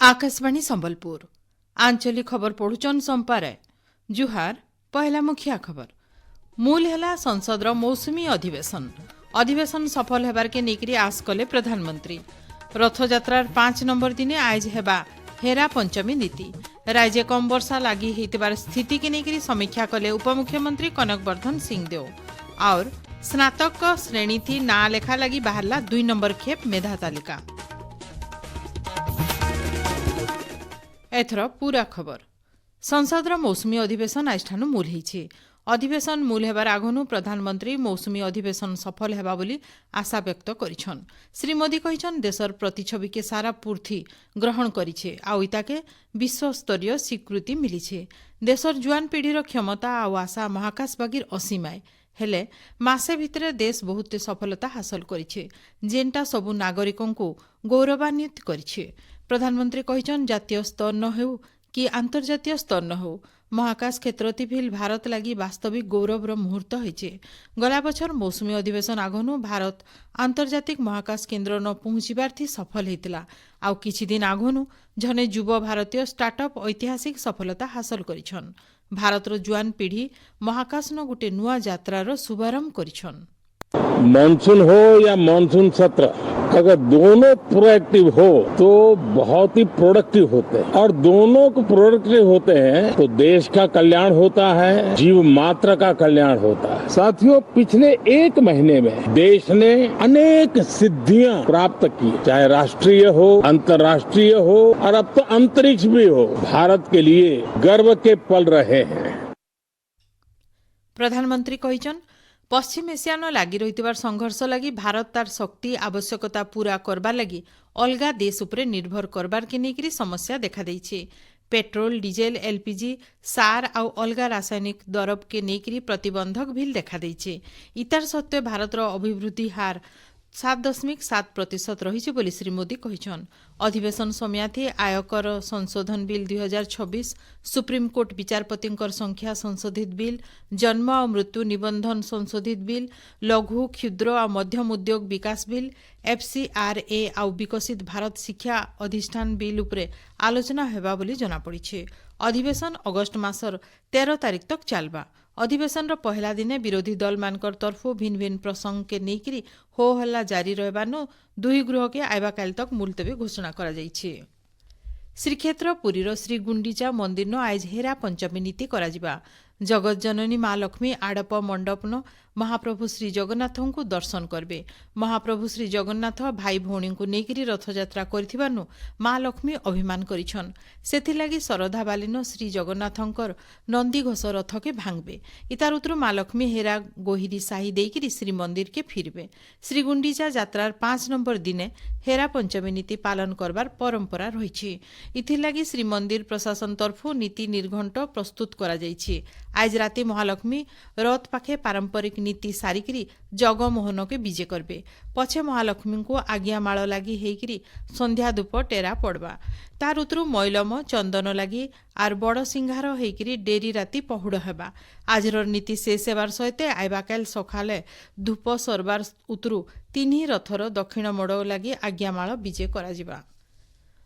आकाशवाणी संबलपुर आंचलिक खबर पढ़ुचन संपाराय जुहार पहला मुखिया खबर मूल हैला संसदर मौसुमी अधिवेशन सफल हेबार के नेकरी आस कले प्रधानमंत्री रथयात्रार 5 नंबर दिने आज हेबा हेरा पंचमी नीति राज्य कम वर्षा लगी होइतिबार स्थिति के नेकरी समीक्षा कले उपमुख्यमंत्री कनकवर्धन सिंहदेव और स्नातक श्रेणी थी ना लेखा लगी बाहरला 2 नंबर खेप मेधा तालिका। एथर पूरा खबर संसदर मौसुमी अधिवेशन आजठानु मूल होइछि। अधिवेशन मूल हेबार आगनु प्रधानमंत्री मौसुमी अधिवेशन सफल हेबा बोली आशा व्यक्त करिछन। श्री मोदी कहिछन देशर प्रतिछवि के सारा पूर्थी ग्रहण करिछे आउ इताके विश्वस्तरीय स्वीकृति मिलिछे। देशर जुआन पीढ़ीर क्षमता आउ आशा महाकाशबागीर असीमाय हेले मासे भितरे देश बहुत सफलता हासिल करिछे जेनटा सबु नागरिकंकु गौरवान्वित करिछे। प्रधानमंत्री कहिछन जातीय स्तर न हेउ कि आंतर्जातीय स्तर न हो महाकाश क्षेत्रति भिल भारत लगी वास्तविक गौरवर मुहूर्त होइछे। गला बछर मौसुमी अधिवेशन आगनु भारत आंतर्जातिक महाकाश केन्द्र न पहुंचीबार थी सफल हेतिला आउ किछि दिन आगनु जने युव भारतीय स्टार्टअप ऐतिहासिक सफलता हासिल करिछन। भारतर जुआन पीढ़ी महाकाश न गुटे नुआ यात्रार शुभारंभ करिछन। मानसून हो या मानसून सत्र अगर दोनों प्रोएक्टिव हो तो बहुत ही प्रोडक्टिव होते हैं और दोनों को प्रोडक्टिव होते हैं तो देश का कल्याण होता है, जीव मात्र का कल्याण होता है। साथियों, पिछले 1 महीने में देश ने अनेक सिद्धियां प्राप्त की, चाहे राष्ट्रीय हो, अंतर्राष्ट्रीय हो और अब तो अंतरिक्ष भी हो। भारत के लिए गर्व के पल रहे हैं। प्रधानमंत्री कहिछन पश्चिम एशियान लागी रहितबार संघर्ष लगी भारत तार शक्ति आवश्यकता पूरा करबार लगी अलगा देश उपरे निर्भर करबार के नेकरी समस्या देखा देइछे। पेट्रोल डीजेल एलपीजी सार आउ अलगा रासायनिक द्रव्य के नेकरी प्रतिबंधक भी देखा देइछे। इतार सत्वे भारतर अभिवृद्धि हार 7.7% रही बोली श्री मोदी कहिछन। अधिवेशन समयाथी आयकर संशोधन बिल 2026 सुप्रीमकोर्ट विचारपतिंकर संख्या संशोधित बिल जन्म और मृत्यु निबंधन संशोधित बिल लघु क्षुद्र और मध्यम उद्योग विकास बिल एफसीआरए आउ विकसित भारत शिक्षा अधिष्ठान बिल उपरे आलोचना हेबा बोली जनापड़िछे। अधिवेशन अगस्ट मासर 13 तारिख तक चलबा। अधिवेशन पहला दिने विरोधी दल मानकर तरफु भिन्न भिन्न प्रसंग के नेकरी हो हल्ला जारी रहबानु दुई गृह के आइबा काल तक मुलतवी घोषणा करा जाइछे। श्रीक्षेत्र पुरीर श्री गुंडीचा मंदिर न आज हेरा पंचमी नीति कराजिबा। जगत जननी माँ लक्ष्मी आड़प मंडपन महाप्रभु श्री जगन्नाथ को दर्शन करबे। महाप्रभु श्री जगन्नाथ भाई भौणी को नेकरी रथयात्रा करिथिबानु माँ लक्ष्मी अभिमान करिछन। सेथिलागि श्रद्धा बालिन श्री जगन्नाथंकर नंदीघोष रथ के भांगबे। इतार उतरु माँ लक्ष्मी हेरा गोहिरी साही देइकिरी श्री मंदिर के फिरबे। श्री गुंडीचा यात्रार 5 नंबर दिने हेरा पंचमी नीति पालन करबार परंपरा रहिछि। इथिलागि श्री मंदिर प्रशासन तरफु नीति निर्घंट प्रस्तुत करा जाइछि। आज राति महालक्ष्मी रथ पाखे पारंपरिक नीति सारिकिरी जगमोहन के विजे करबे। पछे महालक्ष्मी को आज्ञामाଳ लगी हेकिरी संध्या धूप टेरा पड़वा। तार उतरु मैलम चंदन लगी आर बड़ सिंहार हेकिरी डेरी राति पहुड़ हेबा। आजर नीति शेष हेबार सहित आइबा काल सखाले धूप सरबार उतरु 3 रथर दक्षिण मोड़ लगी आज्ञामाळ विजे कराजिबा।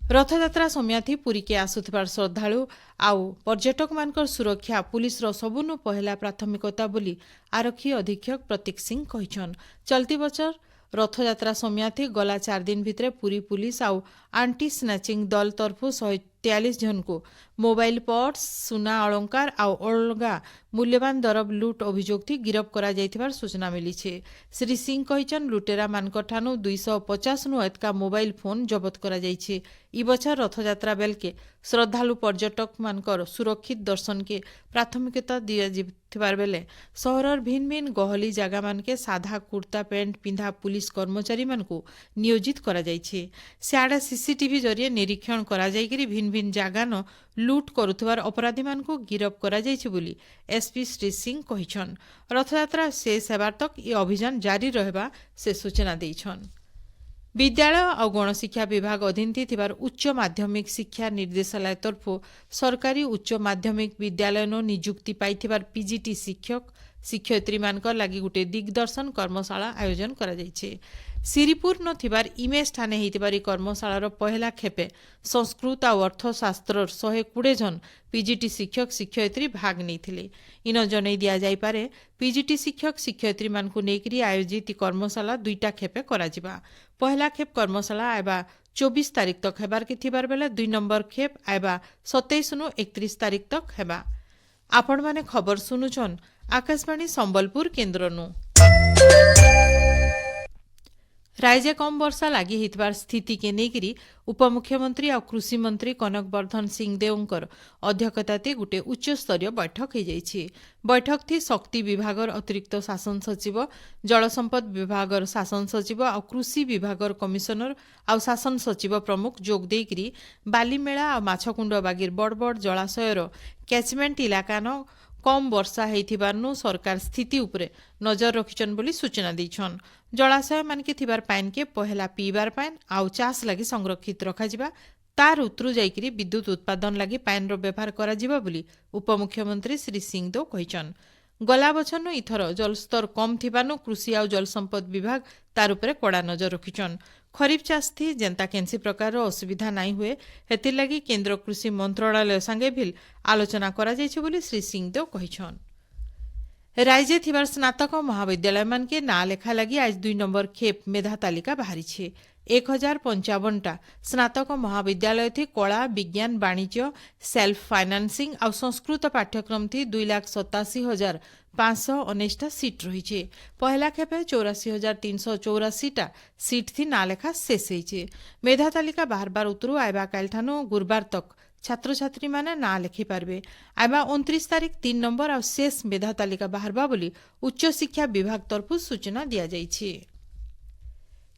रथयात्रा समयाथी पुरी के आसुथिबार श्रद्धालु आउ पर्यटक मानकर सुरक्षा पुलिसर सबुनु पहला प्राथमिकता बोली आरक्षी अधीक्षक प्रतीक सिंह कहिछन। चलती बछर रथयात्रा समयाथी गला 4 दिन भितरे पुरी पुलिस आउ आंटी स्नैचिंग दल तरफु 143 जन को मोबाइल पर्स सुना अलंकार आउ अलगा मूल्यवान दरब लुट अभियोग थी गिरफ करा जाइथिबार सूचना मिलीछे। श्री सिंह कहिछन लुटेरा मानकर ठानु 250 नु एतका मोबाइल फोन जबत करा जाइछे। इ बछर रथयात्रा बेल के श्रद्धालु पर्यटक मानकर सुरक्षित दर्शन के प्राथमिकता दिया जिथिबार बेले सहरर भिन्न भिन्न गहली जागा मान के साधा कुर्ता पैंट पिंधा पुलिस कर्मचारी मान को नियोजित करा जाइछे। सियाडा सीसीटीवी जरिए निरीक्षण करा जाइकरी भिन्न भिन्न जागा न लुट करुथिबार अपराधी मान को गिरफ करा जाइछि बोली एसपी श्री सिंह कहिछन। रथयात्रा शेष हेबार तक ये अभियान जारी रहबा से सूचना देइछन। विद्यालय और गणशिक्षा विभाग अधीन थिबार उच्च माध्यमिक शिक्षा निर्देशालय तरफु सरकारी उच्च माध्यमिक विद्यालय नियुक्ति पाइथिबार पीजीटी शिक्षक शिक्षयित्री मानकर लागि गुटे दिग्दर्शन कर्मशाला आयोजन करा जायछि। सिरिपुर न थिबार इमेज ठाने हेतिबारी कर्मशालार पहला खेपे संस्कृत आ अर्थशास्त्र 120 जन पीजीटी शिक्षक शिक्षयित्री भाग नैथिले। इन जनै दिया जाय पारे पीजीटी शिक्षक शिक्षयित्री मानकु नेकरी आयोजित कर्मशाला दुईटा खेपे करा जिबा। पहला खेप कर्मशाला आइबा 24 तारिख तक हेबार के थिबार बेले 2 नंबर खेप आइबा 27 नु 31 तारिख तक हेबा। आपण माने खबर सुनुछन आकाशवाणी संबलपुर केन्द्रनु। राज्य कम वर्षा लागि हितबार स्थिति के नेगिरी उपमुख्यमंत्री और कृषि मंत्री कनक वर्धन सिंहदेवकर अध्यक्षताते गुटे उच्च स्तरीय बैठक हो जाइछि। बैठक थी शक्ति विभागर अतिरिक्त शासन सचिव, जल संपद विभागर शासन सचिव और कृषि विभागर कमिशनर और शासन सचिव प्रमुख जोग देकरी बालीमेला और माछकुंड बागिर बड़ बड़ जलाशयर कैचमेंट इलाकान कम वर्षा हेइथिबारनु सरकार स्थिति उपरे नजर रखिछन बोली सूचना दैछन। जलाशय मानके थिबार पाइन के पहला पीबार पाइन आउ चाष लगी संरक्षित रखाजिबा, तार उतरु जाइकिरी विद्युत उत्पादन लगी पाइन रो व्यवहार कराजिबा बोली उपमुख्यमंत्री श्री सिंहदेव कहिछन। गला बछरनु इथर जलस्तर कम थिबानु कृषि आउ जल संपद विभाग तार उपरे कड़ा नजर रखिछन। खरीफ चाष थी जेंता केन्सी प्रकार असुविधा नाई हुए हेतिर लगी केंद्र कृषि मंत्रालय संगे भी आलोचना करा जायछि बोली श्री सिंहदेव कहिछन। राज्य थिबार स्नातक महाविद्यालय मान के ना लेखा लगी आज 2 नंबर खेप मेधा तालिका बाहरी 1055टा स्नातक महाविद्यालय थी कला विज्ञान वाणिज्य सेल्फ फाइनान्सिंग और संस्कृत पाठ्यक्रम थी 2,87,519 सीट रही। पहला खेपे 84,384 सीट थी ना लेखा शेष होइछे। मेधा तालिका बार बार उतरु आइबा काल ठानो गुरुवार तक छात्र छात्री माने ना लिखि पारबे। आइबा 29 तारिख 3 नंबर और शेष मेधा तालिका बाहरबा बोली उच्च शिक्षा विभाग तरफु सूचना दिया जाइछि।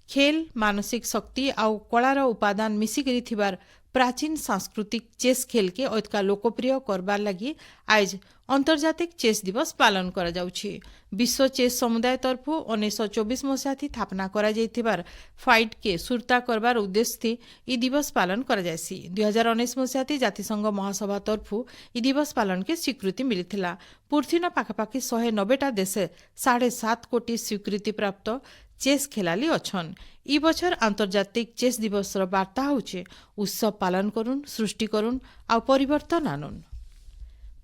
खेल मानसिक शक्ति आउ कलार उपादान मिसिकरी थिबार प्राचीन सांस्कृतिक चेस खेल के अतका लोकप्रिय करबार लगी आज अंतर्जातिक चेस दिवस पालन करा जाउछि। विश्व चेस समुदाय तरफु 1924 मसीहा थी स्थापना करा जाइथिबार फाइट के सुरता करबार उद्देश्य थी ई दिवस पालन करा जायसी। 2019 मसीहा थी जातिसंघ महासभा तरफु ई दिवस पालन के स्वीकृति मिलिथिला। पूर्थिन पाखापाखि 190टा देशे 7.5 कोटी स्वीकृति प्राप्त चेस खेलाली अछन। ई बछर अंतर्जातिक चेस दिवस वार्ता होचे उत्सव पालन करुन, सृष्टि करुन आ परिवर्तन आनुन।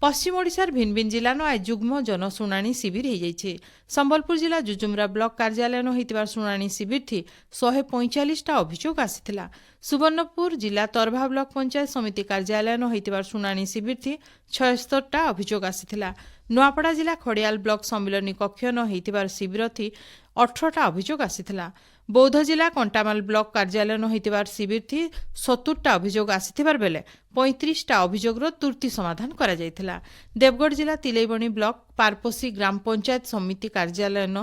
पश्चिम ओडिशार भिन्न भिन्न जिलानो आज जुग्म जनशुणाणी शिविर हो जाइछे। संबलपुर जिला जुजुमरा ब्लॉक कार्यालयनो होइतिबार शुणाणी शिविर थी 145टा अभियोग आसिथिला। सुवर्णपुर जिला तरभा ब्लॉक पंचायत समिति कार्यालयनो होइतिबार शुणाणी शिविर थी 76टा अभियोग आसिथिला। नुआपड़ा जिला खड़ियाल ब्लॉक सम्मिलनी कक्ष न होइतिबार शिविर थी 18टा अभियोग आसिथिला। बौद्ध जिला कंटामाल ब्लॉक कार्यालय न होइतिबार शिविर थी 70टा अभियोग आसिथिबार बेले 35टा अभियोगर तुर्ती समाधान करा जायथिला। देवगढ़ जिला तिलैबणी ब्लॉक पारपोसी ग्राम पंचायत समिति कार्यालय न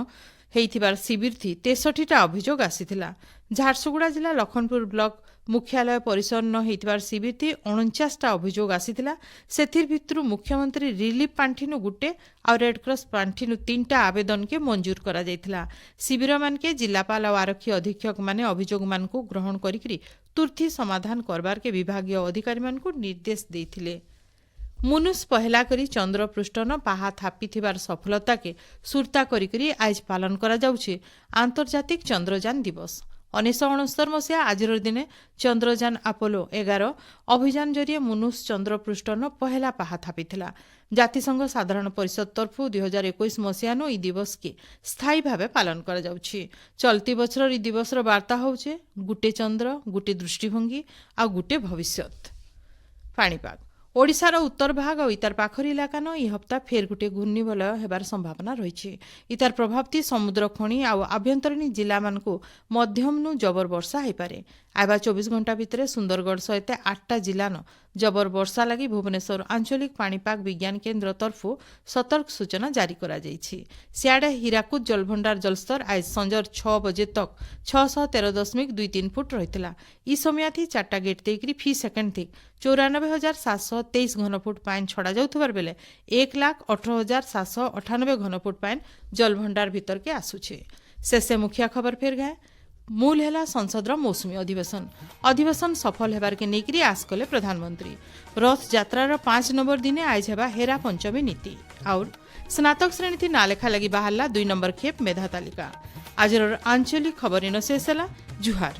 होइतिबार शिविर थी 63टा अभियोग आसिथिला। झारसुगुड़ा जिला लखनपुर ब्लॉक मुख्यालय परिसर न होइतिबार शिविर थी 49टा अभियोग आसिथिला। सेथिर भितरु मुख्यमंत्री रिलीफ पांठिनु गुटे और रेडक्रॉस पांठिनु 3टा आवेदन के मंजूर करा जायथिला। शिविर मान के जिलापाल और आरक्षी अधीक्षक माने अभियोग मान को ग्रहण करिकरी तुर्ती समाधान करबार के विभागीय अधिकारी मान को निर्देश देथिले। मुनुष पहला करी चंद्र पृष्ठन पाहा थापिथिबार सफलता के सुरता करिकरी आज पालन करा जाउछे आंतर्जातिक चंद्रयान दिवस। 1969 मसीहा आजिर दिने चंद्रयान अपोलो 11 अभियान जरिए मुनुष चंद्र पृष्ठन पहला पाहा थापिथिला। जातिसंघ साधारण परिषद तरफु 2021 मसीहानो ई दिवस के स्थायी भावे पालन करा जाउछि। चलती बछर ई दिवसर वार्ता होउछे गुटे चंद्र, गुटे दृष्टिभंगी आ गुटे भविष्यत। पाणीपाग ओडिशार उत्तर भाग और इतार पाखर इलाकान ई हप्ता फेर गुटे घूर्णिबलय हेबार संभावना रही। इतार प्रभाव थी समुद्र खणी आ आभ्यंतरीण जिला मानकु मध्यम नु जबर वर्षा होइपारे। आइबा 24 घंटा भितर सुंदरगढ़ सहित 8टा जिलान जबर वर्षा लगी भुवनेश्वर आंचलिक पाणीपाग विज्ञान केन्द्र तरफु सतर्क सूचना जारी करा जाइछि। सियाडे हीराकुद जलभंडार जलस्तर आज संजर 6 बजे तक 613.23 फुट रहितला। ई समय थी 4टा गेट देकरी फी सेकेंड थी 94,723 घनफुट पाइन छड़ा जाउथबार बेले 1,18,798 घनफुट पाइन जलभंडार भीतर के आसुछे। शेषे मुखिया खबर फेर गए मूल है संसदर मौसुमी अधिवेशन सफल हेबार के नेकरी आस कले प्रधानमंत्री। रथ यात्रार 5 नंबर दिने आज हेबा हेरा पंचमी नीति और स्नातक श्रेणी थी नालेखा लगी बाहरला 2 नंबर खेप मेधा तालिका। आज आंचलिक खबर इन शेष है। जुहार।